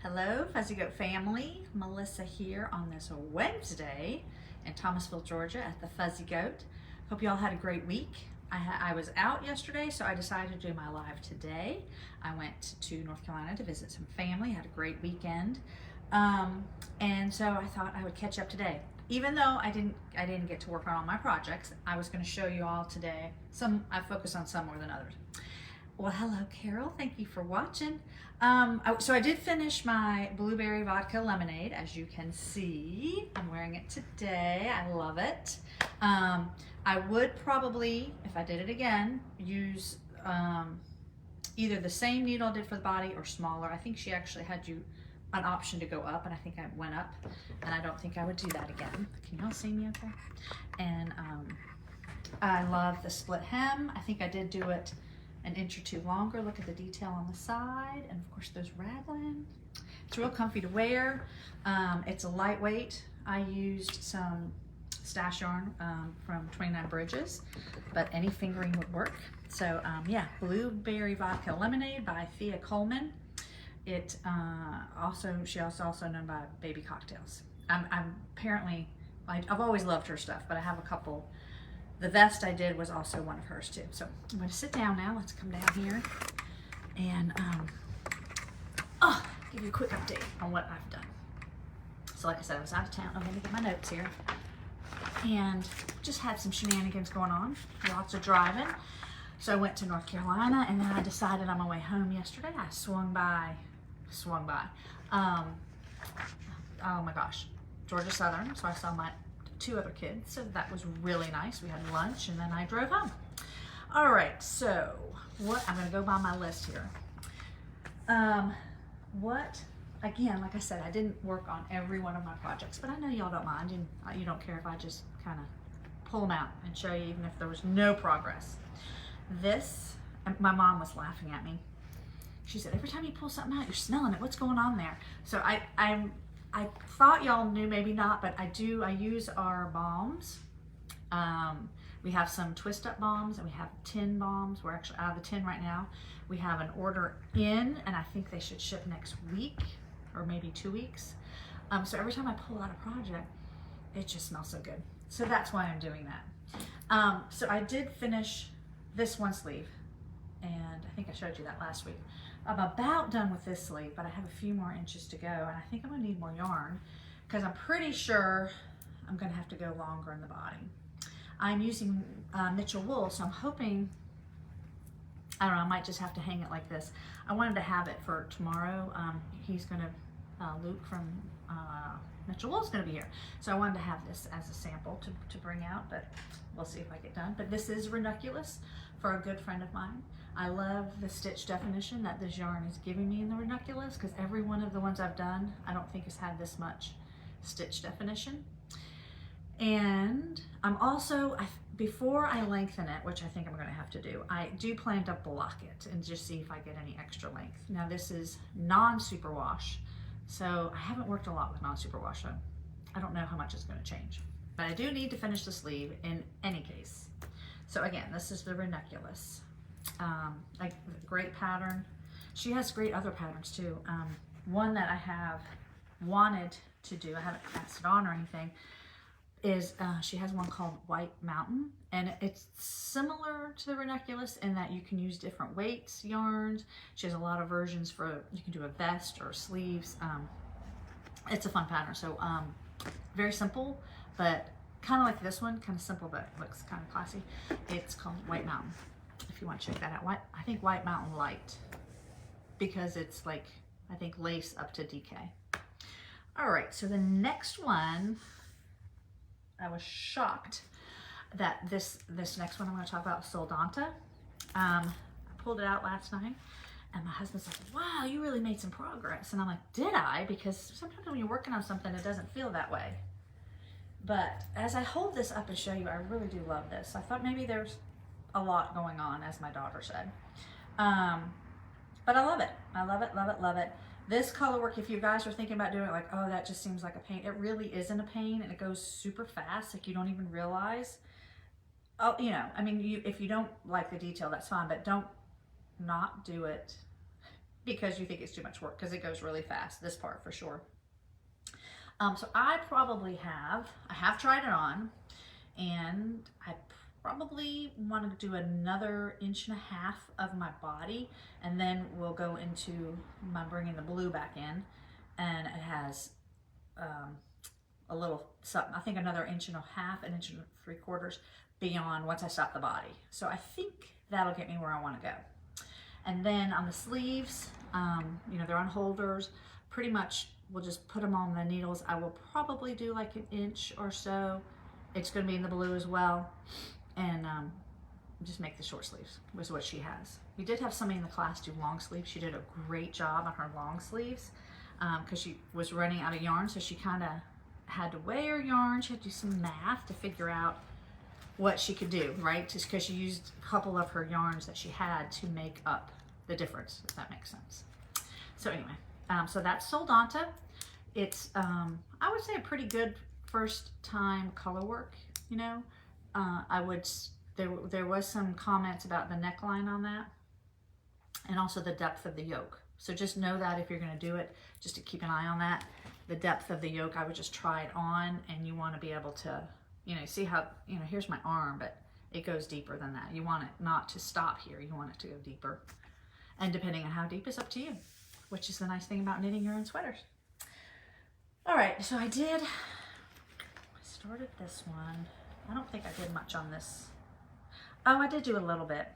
Hello, Fuzzy Goat family. Melissa here on this Wednesday in Thomasville, Georgia at the Fuzzy Goat. Hope you all had a great week. I was out yesterday, so I decided to do my live today. I went to North Carolina to visit some family, had a great weekend. And so I thought I would catch up today. Even though I didn't get to work on all my projects, I was going to show you all today. I focus on some more than others. Well, hello, Carol. Thank you for watching. So I did finish my blueberry vodka lemonade. As you can see, I'm wearing it today. I love it. I would probably, if I did it again, use either the same needle I did for the body or smaller. I think she actually had an option to go up, and I think I went up, and I don't think I would do that again. Can y'all see me okay? And I love the split hem. I think I did do it an inch or two longer. Look at the detail on the side, and of course there's raglan. It's real comfy to wear. It's a lightweight. I used some stash yarn from 29 Bridges, but any fingering would work. So yeah, Blueberry Vodka Lemonade by Thea Coleman. She's also known by Baby Cocktails. I've always loved her stuff, but I have a couple. The vest I did was also one of hers too. So I'm going to sit down now. Let's come down here and give you a quick update on what I've done. So like I said, I was out of town. I'm going to get my notes here. And just had some shenanigans going on. Lots of driving. So I went to North Carolina, and then I decided on my way home yesterday, I swung by. Oh my gosh, Georgia Southern. So I saw my two other kids, so that was really nice. We had lunch, and then I drove home. All right, so I'm going to go by my list here. Again, like I said, I didn't work on every one of my projects, but I know y'all don't mind, and you don't care if I just kind of pull them out and show you, even if there was no progress. My mom was laughing at me. She said, every time you pull something out, you're smelling it. What's going on there? So I thought y'all knew, maybe not, but I use our balms. We have some twist up balms, and we have tin balms. We're actually out of the tin right now. We have an order in, and I think they should ship next week or maybe 2 weeks. So every time I pull out a project, it just smells so good. So that's why I'm doing that. So I did finish this one sleeve, and I think I showed you that last week. I'm about done with this sleeve, but I have a few more inches to go, and I think I'm gonna need more yarn because I'm pretty sure I'm gonna have to go longer in the body. I'm using Mitchell wool, so I'm hoping, I don't know, I might just have to hang it like this. I wanted to have it for tomorrow. Luke from Mitchell wool is gonna be here. So I wanted to have this as a sample to bring out, but we'll see if I get done. But this is Ranunculus for a good friend of mine. I love the stitch definition that this yarn is giving me in the Ranunculus, because every one of the ones I've done, I don't think has had this much stitch definition. And I'm also, before I lengthen it, which I think I'm going to have to do, I do plan to block it and just see if I get any extra length. Now this is non-superwash, so I haven't worked a lot with non-superwash, so I don't know how much it's going to change. But I do need to finish the sleeve in any case. So again, this is the Ranunculus. Like great pattern. She has great other patterns too. One that I have wanted to do, I haven't passed it on or anything, is she has one called White Mountain, and it's similar to the Ranunculus in that you can use different weights, yarns. She has a lot of versions for, you can do a vest or sleeves. It's a fun pattern. So very simple, but kind of like this one, kind of simple, but looks kind of classy. It's called White Mountain. If you want to check that out. I think White Mountain Light, because it's like, I think lace up to DK. All right, so the next one, I was shocked that this next one I'm going to talk about, Soldotna. I pulled it out last night, and my husband's like, wow, you really made some progress. And I'm like, did I? Because sometimes when you're working on something, it doesn't feel that way. But as I hold this up and show you, I really do love this. I thought maybe there's a lot going on, as my daughter said. But I love it. I love it, love it, love it. This color work, if you guys are thinking about doing it like, oh, that just seems like a pain, it really isn't a pain, and it goes super fast, like you don't even realize. Oh, you know, I mean, if you don't like the detail, that's fine, but don't not do it because you think it's too much work, because it goes really fast, this part for sure. So I have tried it on, and I probably want to do another 1.5 inches of my body, and then we'll go into my bringing the blue back in, and it has a little something, I think another 1.5 inches, 1.75 inches beyond once I stop the body. So I think that'll get me where I want to go. And then on the sleeves, you know, they're on holders. Pretty much we'll just put them on the needles. I will probably do like 1 inch or so. It's going to be in the blue as well. And just make the short sleeves was what she has. We did have somebody in the class do long sleeves. She did a great job on her long sleeves because she was running out of yarn. So she kind of had to weigh her yarn. She had to do some math to figure out what she could do, right? Just because she used a couple of her yarns that she had to make up the difference, if that makes sense. So anyway, so that's Soldotna. It's, I would say, a pretty good first time color work, you know. There was some comments about the neckline on that, and also the depth of the yoke. So just know that if you're going to do it, just to keep an eye on that. The depth of the yoke, I would just try it on, and you want to be able to, you know, see how, you know, here's my arm, but it goes deeper than that. You want it not to stop here. You want it to go deeper. And depending on how deep is up to you, which is the nice thing about knitting your own sweaters. All right, so I started this one. I don't think I did much on this. Oh, I did do a little bit.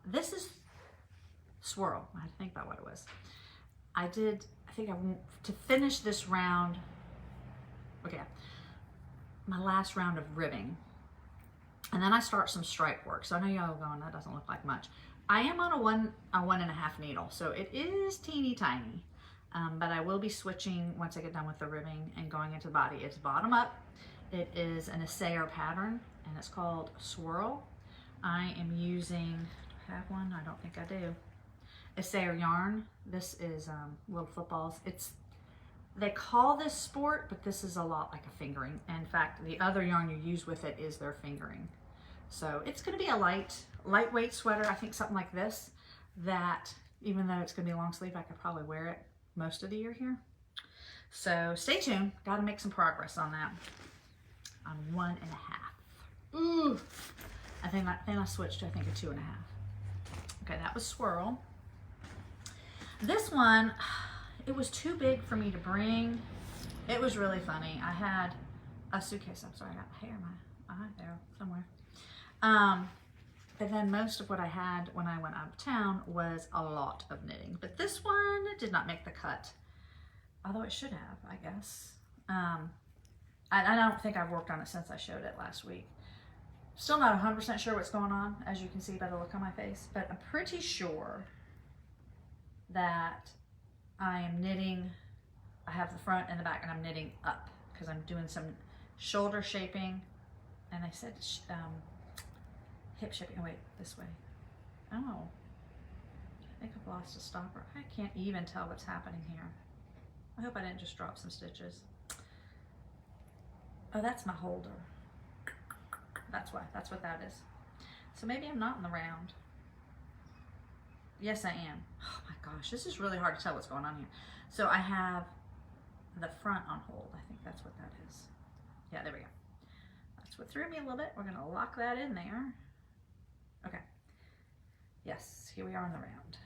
This is swirl. I had to think about what it was. I think I want to finish this round. Okay, my last round of ribbing. And then I start some stripe work. So I know y'all are going, that doesn't look like much. I am on a 1.5 needle, so it is teeny tiny. But I will be switching once I get done with the ribbing and going into the body. It's bottom up. It is an essayer pattern, and it's called Swirl. I am using, do I have one? I don't think I do. Essayer yarn. This is little footballs. They call this sport, but this is a lot like a fingering. In fact, the other yarn you use with it is their fingering. So it's going to be a lightweight sweater. I think something like this, that even though it's going to be long sleeve, I could probably wear it most of the year here. So stay tuned. Got to make some progress on that. On 1.5. Ooh. Then I switched to, I think, a 2.5. Okay, that was Swirl. This one, it was too big for me to bring. It was really funny. I had a suitcase. I'm sorry, I got hair in my eye there somewhere. But then most of what I had when I went out of town was a lot of knitting. But this one did not make the cut, although it should have, I guess. I don't think I've worked on it since I showed it last week. Still not 100% sure what's going on, as you can see by the look on my face, but I'm pretty sure that I am knitting. I have the front and the back, and I'm knitting up because I'm doing some shoulder shaping, and I said hip shaping. Oh wait, this way. Oh, I think I've lost a stopper. I can't even tell what's happening here. I hope I didn't just drop some stitches. Oh, that's my holder. That's why. That's what that is. So maybe I'm not in the round. Yes, I am. Oh my gosh, this is really hard to tell what's going on here. So I have the front on hold. I think that's what that is. Yeah, there we go. That's what threw me a little bit. We're gonna lock that in there. Okay. Yes, here we are in the round.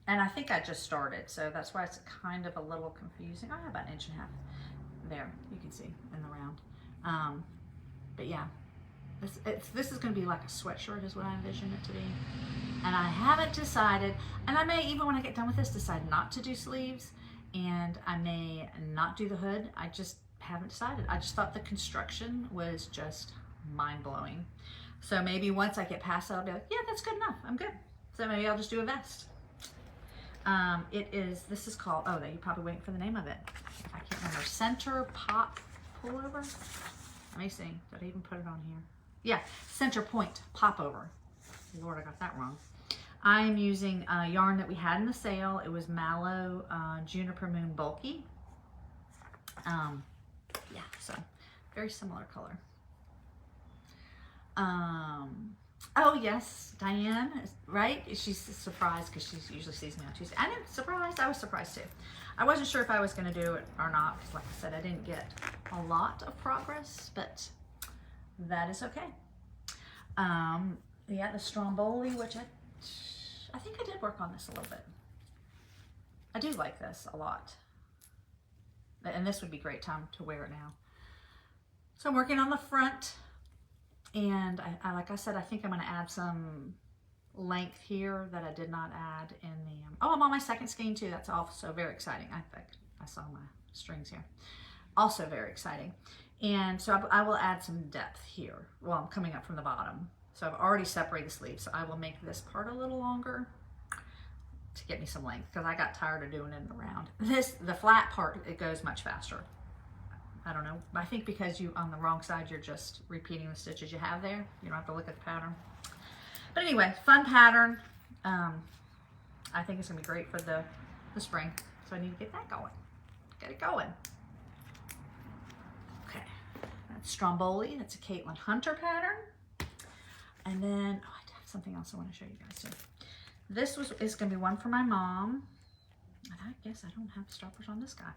And I think I just started, so that's why it's kind of a little confusing. I have about 1.5 inches there, you can see in the round. But yeah, this is going to be like a sweatshirt is what I envision it to be. And I haven't decided, and I may, even when I get done with this, decide not to do sleeves, and I may not do the hood. I just haven't decided. I just thought the construction was just mind-blowing. So maybe once I get past that, I'll be like, yeah, that's good enough. I'm good. So maybe I'll just do a vest. This is called, oh, you're probably waiting for the name of it. I can't remember. Center Pop Pullover? Let me see. Did I even put it on here? Yeah, Center Point Popover. Lord, I got that wrong. I am using a yarn that we had in the sale. It was Mallow Juniper Moon Bulky. Yeah, so very similar color. Oh, Oh yes, Diane, right? She's surprised because she usually sees me on Tuesday. I was surprised too. I wasn't sure if I was going to do it or not because like I said, I didn't get a lot of progress, but that is okay. Yeah, the Strombolli, which I think I did work on this a little bit. I do like this a lot. And this would be a great time to wear it now. So I'm working on the front. And I like I said, I think I'm going to add some length here that I did not add in the, oh, I'm on my second skein too. That's also very exciting. I saw my strings here. Also very exciting. And so I will add some depth here. Well, I'm coming up from the bottom. So I've already separated the sleeves. So I will make this part a little longer to get me some length because I got tired of doing it around. The flat part, it goes much faster. I don't know. I think because you on the wrong side, you're just repeating the stitches you have there. You don't have to look at the pattern. But anyway, fun pattern. I think it's gonna be great for the spring. So I need to get that going. Get it going. Okay, that's Strombolli. That's a Caitlin Hunter pattern. And then, oh, I have something else I want to show you guys too. This is gonna be one for my mom. And I guess I don't have stoppers on this guy.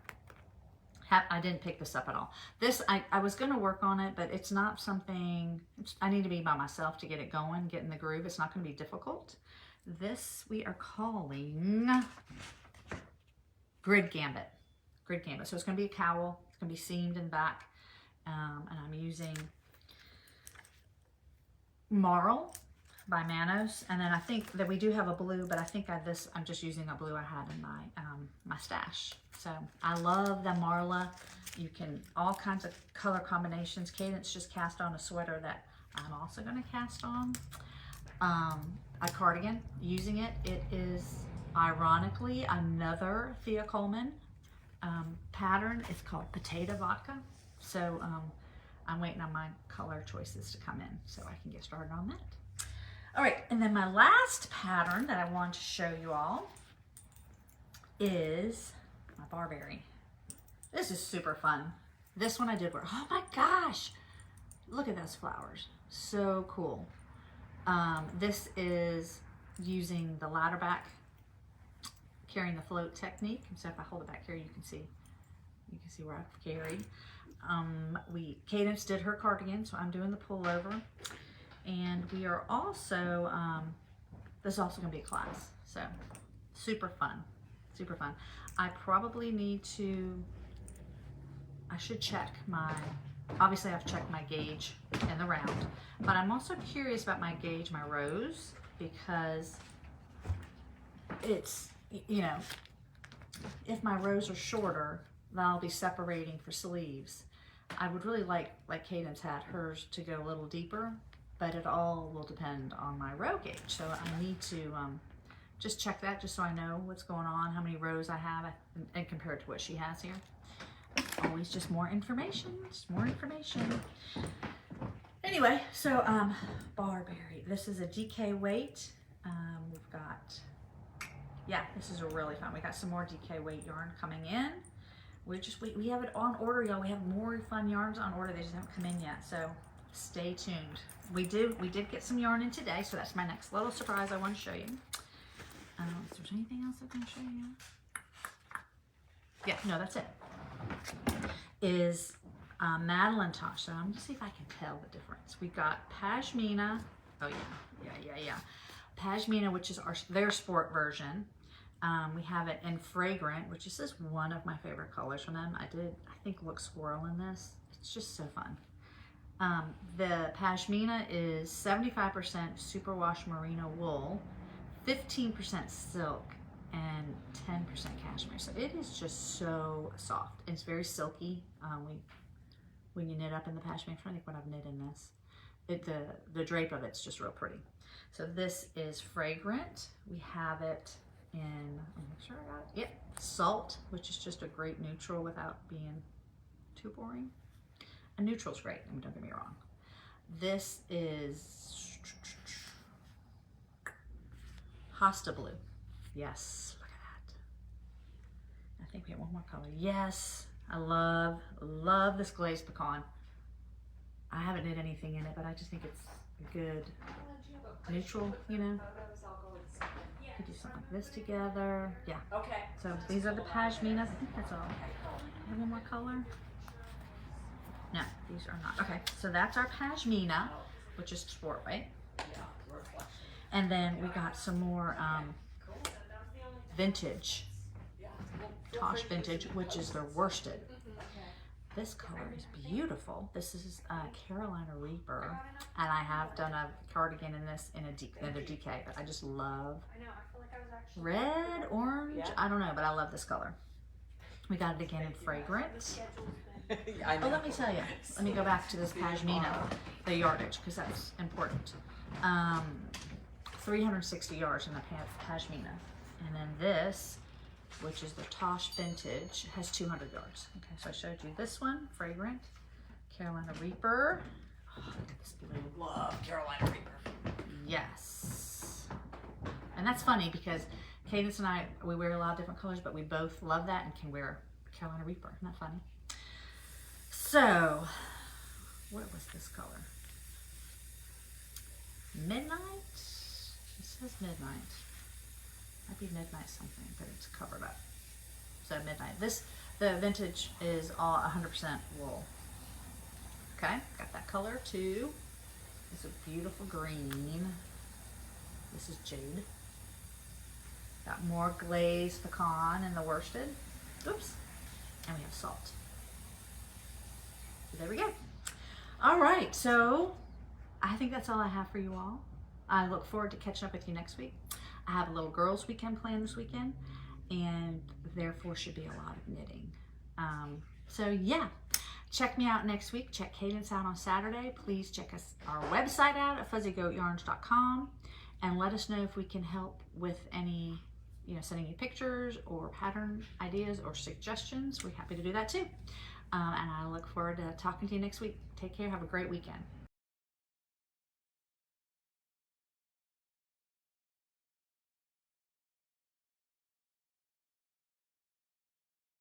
I didn't pick this up at all. This, I was going to work on it, but it's not something, I need to be by myself to get it going, get in the groove. It's not going to be difficult. This we are calling Grid Gambit. Grid Gambit. So it's going to be a cowl. It's going to be seamed in back. And I'm using Marl by Manos. And then I think that we do have a blue, but I think I'm just using a blue I had in my stash. So I love the Marla. You can, all kinds of color combinations. Cadence just cast on a sweater that I'm also going to cast on. A cardigan, using it. It is ironically another Thea Coleman pattern. It's called Potato Vodka. So I'm waiting on my color choices to come in so I can get started on that. All right, and then my last pattern that I want to show you all is my Barberry. This is super fun. This one I did wear. Oh my gosh, look at those flowers. So cool. This is using the Laddereback carrying the float technique. So if I hold it back here, you can see where I've carried. Cadence did her cardigan, so I'm doing the pullover. And we are also, this is also gonna be a class. So super fun, super fun. I probably need to, I should check obviously I've checked my gauge in the round, but I'm also curious about my gauge, my rows, because it's, you know, if my rows are shorter, then I'll be separating for sleeves. I would really like Cadence had hers to go a little deeper, but it all will depend on my row gauge. So I need to just check that just so I know what's going on, how many rows I have, and compared to what she has here. Always just more information, Anyway, so Barberry. This is a DK weight. We've got, yeah, this is a really fun. We got some more DK weight yarn coming in. We have it on order, y'all. We have more fun yarns on order. They just haven't come in yet, so stay tuned. We did get some yarn in today, so that's my next little surprise I want to show you. Is there anything else I can show you? Yeah, no, that's it. Is Madeline Tosh. So I'm gonna see if I can tell the difference. We got Pashmina. Oh yeah. Pashmina, which is their sport version. We have it in Fragrant, which is just one of my favorite colors from them. I think look squirrel in this. It's just so fun. The Pashmina is 75% superwash merino wool, 15% silk, and 10% cashmere. So it is just so soft. It's very silky. When you knit up in the Pashmina, I'm trying to think what I've knit in this. The drape of it's just real pretty. So this is Fragrant. We have it in, let me make sure I got it. Yep, Salt, which is just a great neutral without being too boring. A neutral's great, I mean, don't get me wrong. This is Hosta Blue. Yes, look at that. I think we have one more color. Yes, I love this glazed pecan. I haven't knit anything in it, but I just think it's good. Do you have a neutral, you know. You could do something like this together. Yeah. Okay. So these are the pashminas. I think that's all. Have one more color? No, these are not. Okay, so that's our pashmina, which is sport, right? And then we got some more vintage, Tosh vintage, which is their worsted. This color is beautiful. This is Carolina Reaper, and I have done a cardigan in this in another DK, but I just love red, orange, I don't know, but I love this color. We got it again in fragrance. Oh, let me tell you, let me go back to this pashmina, the yardage, because that's important. 360 yards in the pashmina. And then this, which is the Tosh vintage, has 200 yards. Okay, so I showed you this one, fragrant, Carolina Reaper. Oh, look at this blue. Love Carolina Reaper. Yes. And that's funny because Cadence and I, we wear a lot of different colors, but we both love that and can wear Carolina Reaper. Isn't that funny? So, what was this color? Midnight? It says midnight. Might be midnight something, but it's covered up. So midnight. The vintage is all 100% wool. Okay, got that color too. It's a beautiful green. This is jade. Got more glazed pecan in the worsted. Oops. And we have salt. So there we go. All right, so I think that's all I have for you all. I look forward to catching up with you next week. I have a little girls' weekend planned this weekend, and therefore should be a lot of knitting. So yeah, check me out next week. Check Cadence out on Saturday. Please check our website out at fuzzygoatyarns.com and let us know if we can help with any, sending you pictures or pattern ideas or suggestions. We're happy to do that too. And I look forward to talking to you next week. Take care. Have a great weekend.